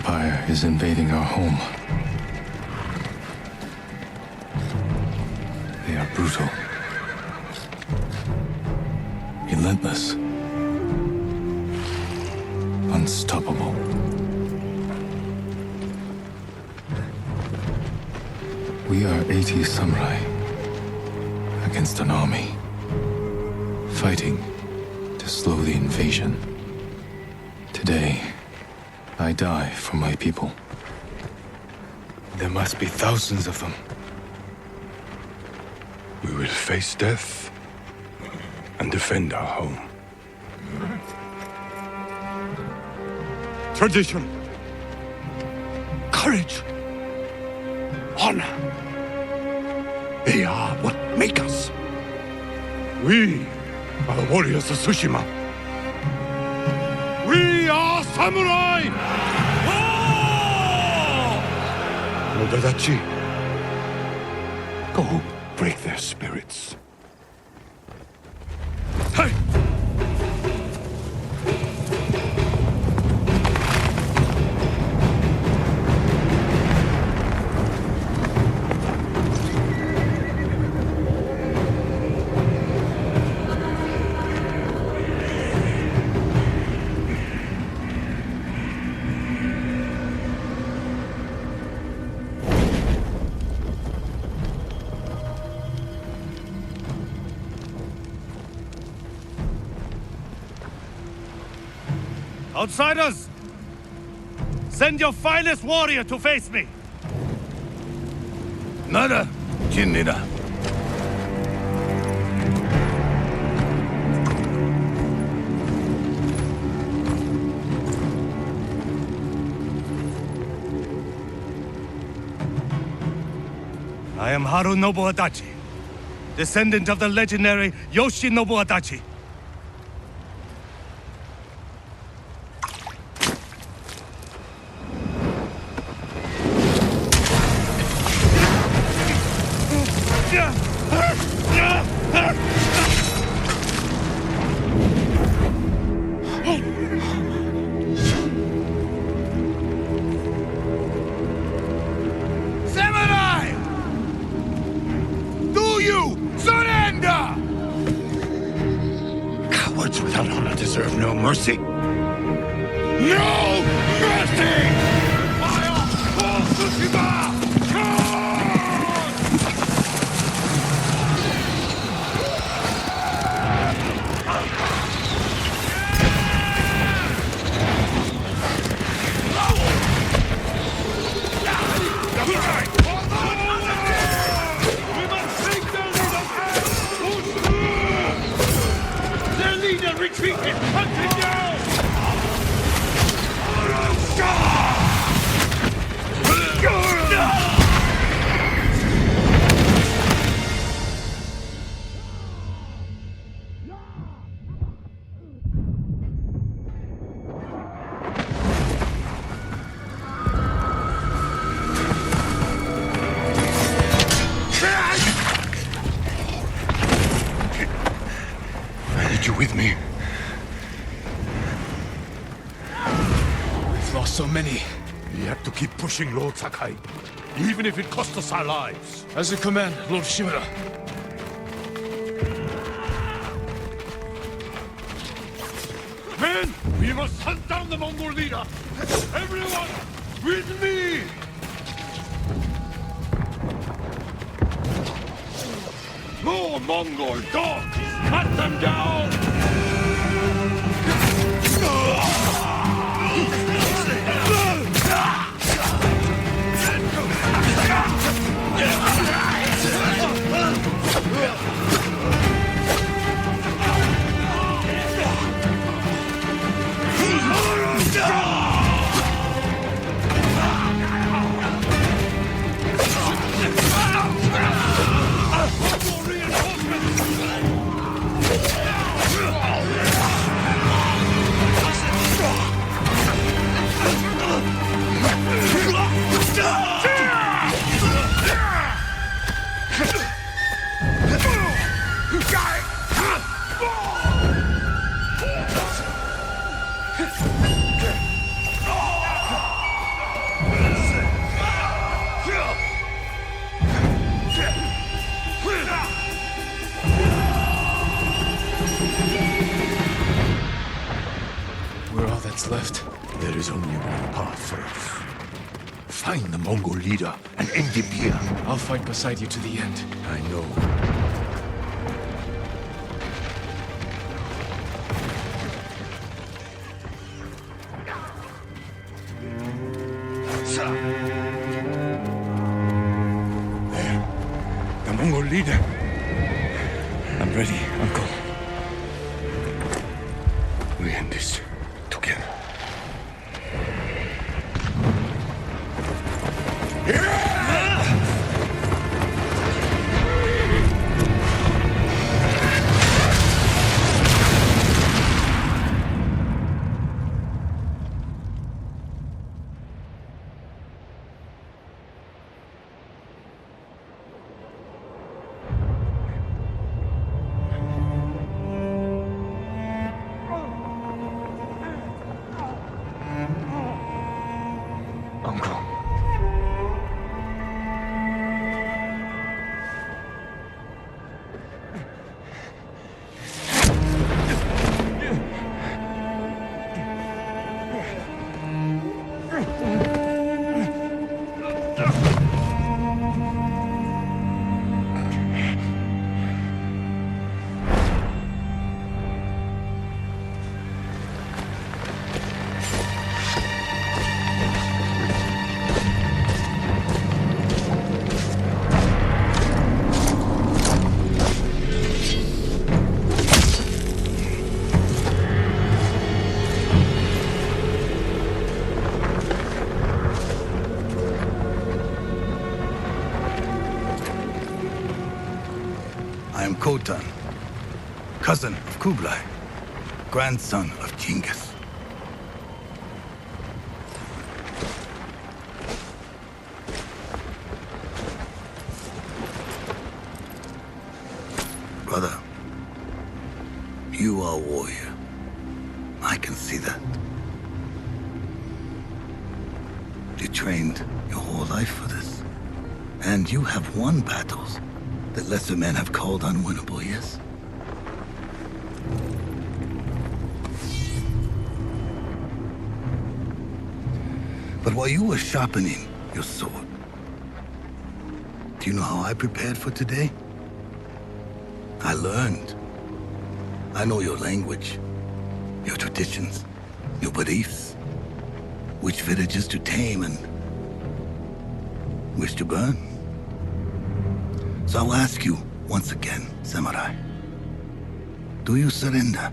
Empire is invading our home. They are brutal, relentless, unstoppable. We are 80 samurai against an army, fighting to slow the invasion. Today, I die for my people. There must be thousands of them. We will face death and defend our home. Tradition, courage, honor. They are what make us. We are the warriors of Tsushima. We are samurai! Nodadachi, go break their spirits. Hey! Outsiders! Send your finest warrior to face me! Nada, Jinnida. I am Haru Nobuadachi, descendant of the legendary Yoshinobu Adachi. Samurai! Do you surrender? Cowards without honor deserve no mercy. No mercy! Fire for Tsushima! Retreat! Hunt him down! I need you with me. We've lost so many. We have to keep pushing, Lord Sakai. Even if it costs us our lives. As you command, Lord Shimura. Men, we must hunt down the Mongol leader. Everyone, with me! More Mongol dogs! Hunt them down! Find the Mongol leader and end him here. I'll fight beside you to the end. I know. There. The Mongol leader. I'm ready, Uncle. We end this together. Uncle. I am Khotan, cousin of Kublai, grandson of Genghis. Brother, you are a warrior. I can see that. You trained your whole life for this. And you have won battles that lesser men have called unwinnable, yes? But while you were sharpening your sword, do you know how I prepared for today? I learned. I know your language, your traditions, your beliefs, which villages to tame and which to burn. So I'll ask you once again, Samurai. Do you surrender?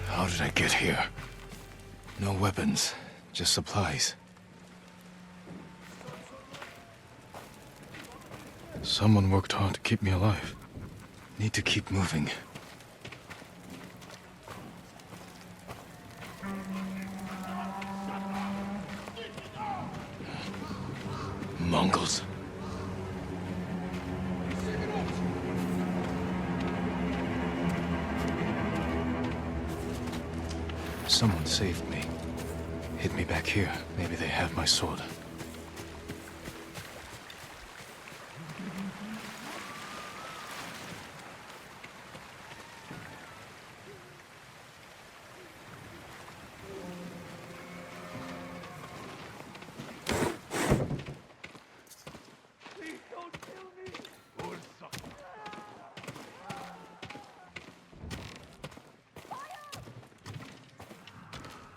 How did I get here? No weapons, just supplies. Someone worked hard to keep me alive. Need to keep moving. Mongols. Someone saved me. Hid me back here. Maybe they have my sword.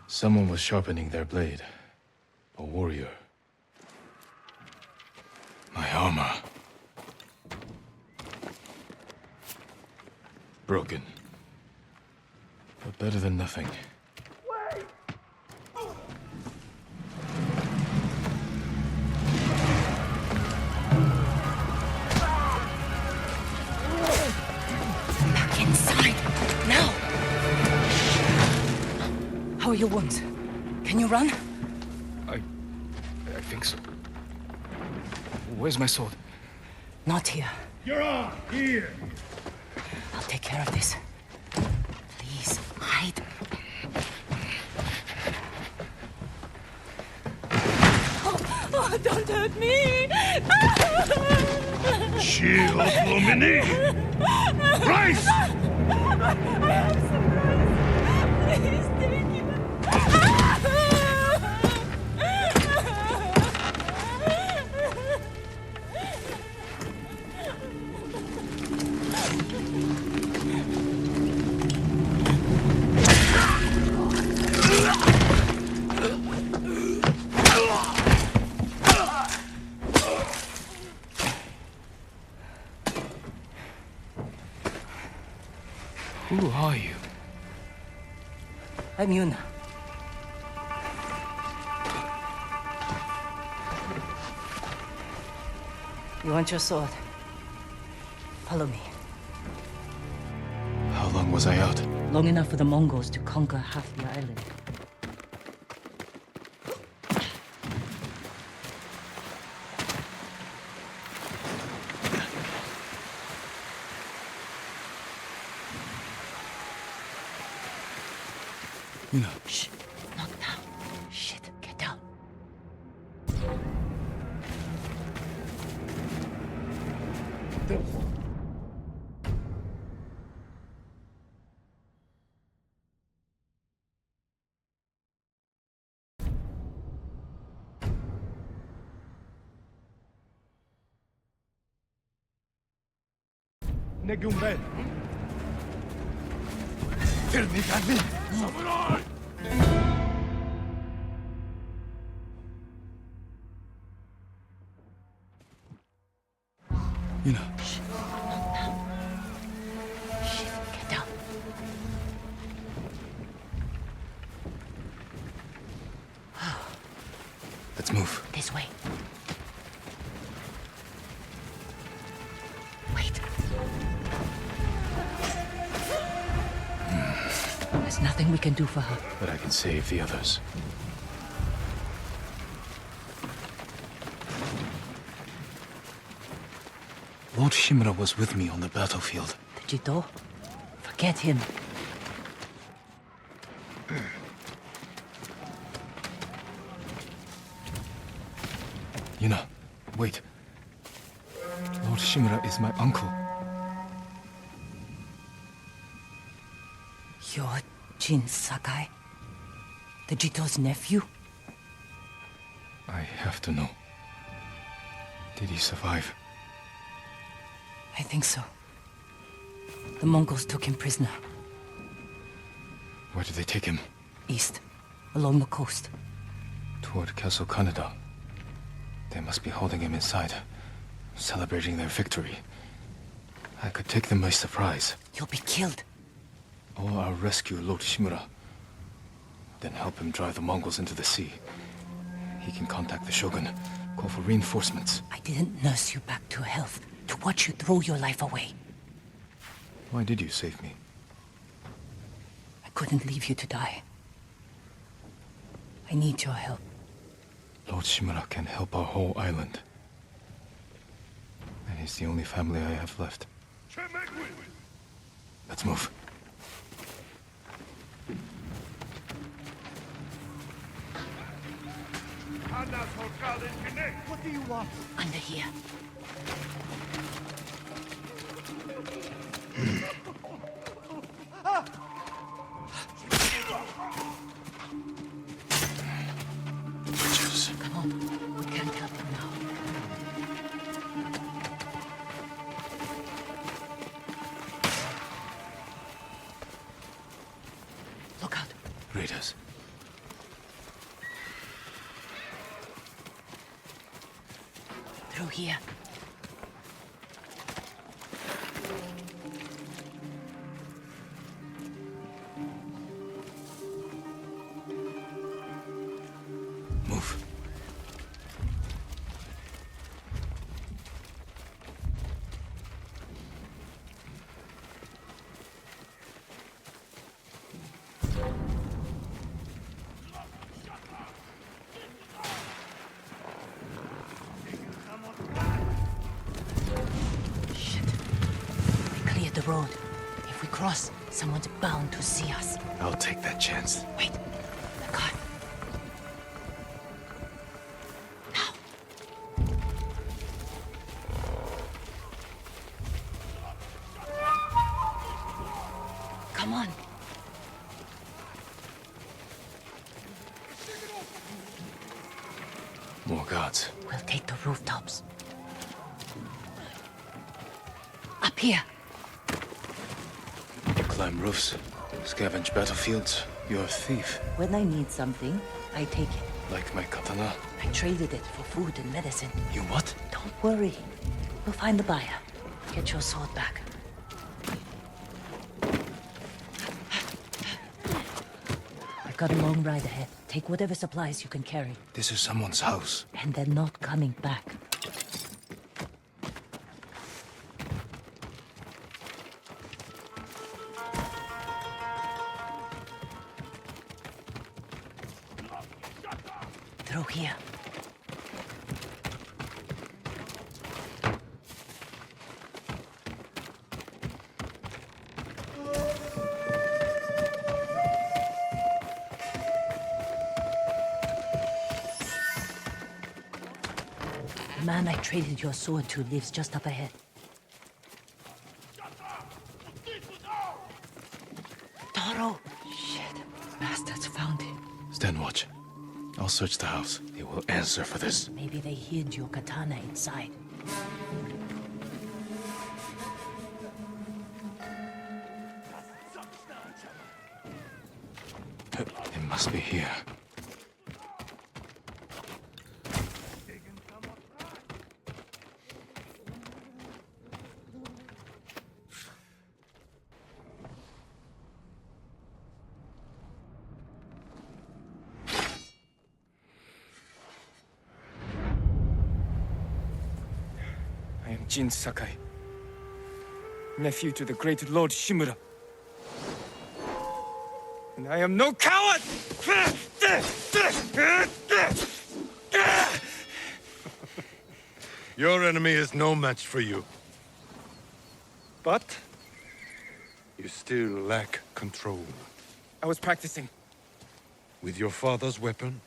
Someone was sharpening their blade. A warrior. My armor. Broken. But better than nothing. Back inside, now! How are your wounds? Can you run? I think so. Where's my sword? Not here. You're on! Here! I'll take care of this. Please, hide. Oh, don't hurt me! Shield, Lumini! Rise! I have surprise! Please take it. Who are you? I'm Yuna. You want your sword? Follow me. How long was I out? Long enough for the Mongols to conquer half the island. Yuna. Shh! Not down. Shit, get down. Negumbel! Ternikani! Samurai! Yuna. Shh! Not down. Shit, get down. Let's move. This way. Wait. There's nothing we can do for her. But I can save the others. Lord Shimura was with me on the battlefield. The Jito? Forget him. Yuna, wait. Lord Shimura is my uncle. You're Jin Sakai? The Jito's nephew? I have to know. Did he survive? I think so. The Mongols took him prisoner. Where did they take him? East, along the coast. Toward Castle Kaneda. They must be holding him inside, celebrating their victory. I could take them by surprise. You'll be killed. Or I'll rescue Lord Shimura. Then help him drive the Mongols into the sea. He can contact the Shogun, call for reinforcements. I didn't nurse you back to health to watch you throw your life away. Why did you save me? I couldn't leave you to die. I need your help. Lord Shimura can help our whole island. And he's the only family I have left. Let's move. What do you want? Under here. Witches. Come on. We can't help them now. Look out. Raiders. Through here. Move. Shit. We cleared the road. If we cross, someone's bound to see us. I'll take that chance. Wait. The car. Now. Come on. More guards. We'll take the rooftops. Up here. You climb roofs, scavenge battlefields. You're a thief. When I need something, I take it. Like my katana. I traded it for food and medicine. You what? Don't worry. We'll find the buyer. Get your sword back. I've got a long ride ahead. Take whatever supplies you can carry. This is someone's house. And they're not coming back. Through here. The man I traded your sword to lives just up ahead. Toro! Shit. Bastards found him. Stand watch. I'll search the house. He will answer for this. Maybe they hid your katana inside. It must be here. I am Jin Sakai, nephew to the great Lord Shimura. And I am no coward! Your enemy is no match for you. But you still lack control. I was practicing. With your father's weapon,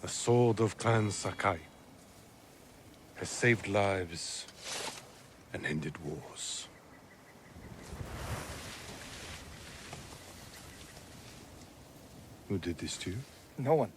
the sword of Clan Sakai has saved lives and ended wars. Who did this to you? No one.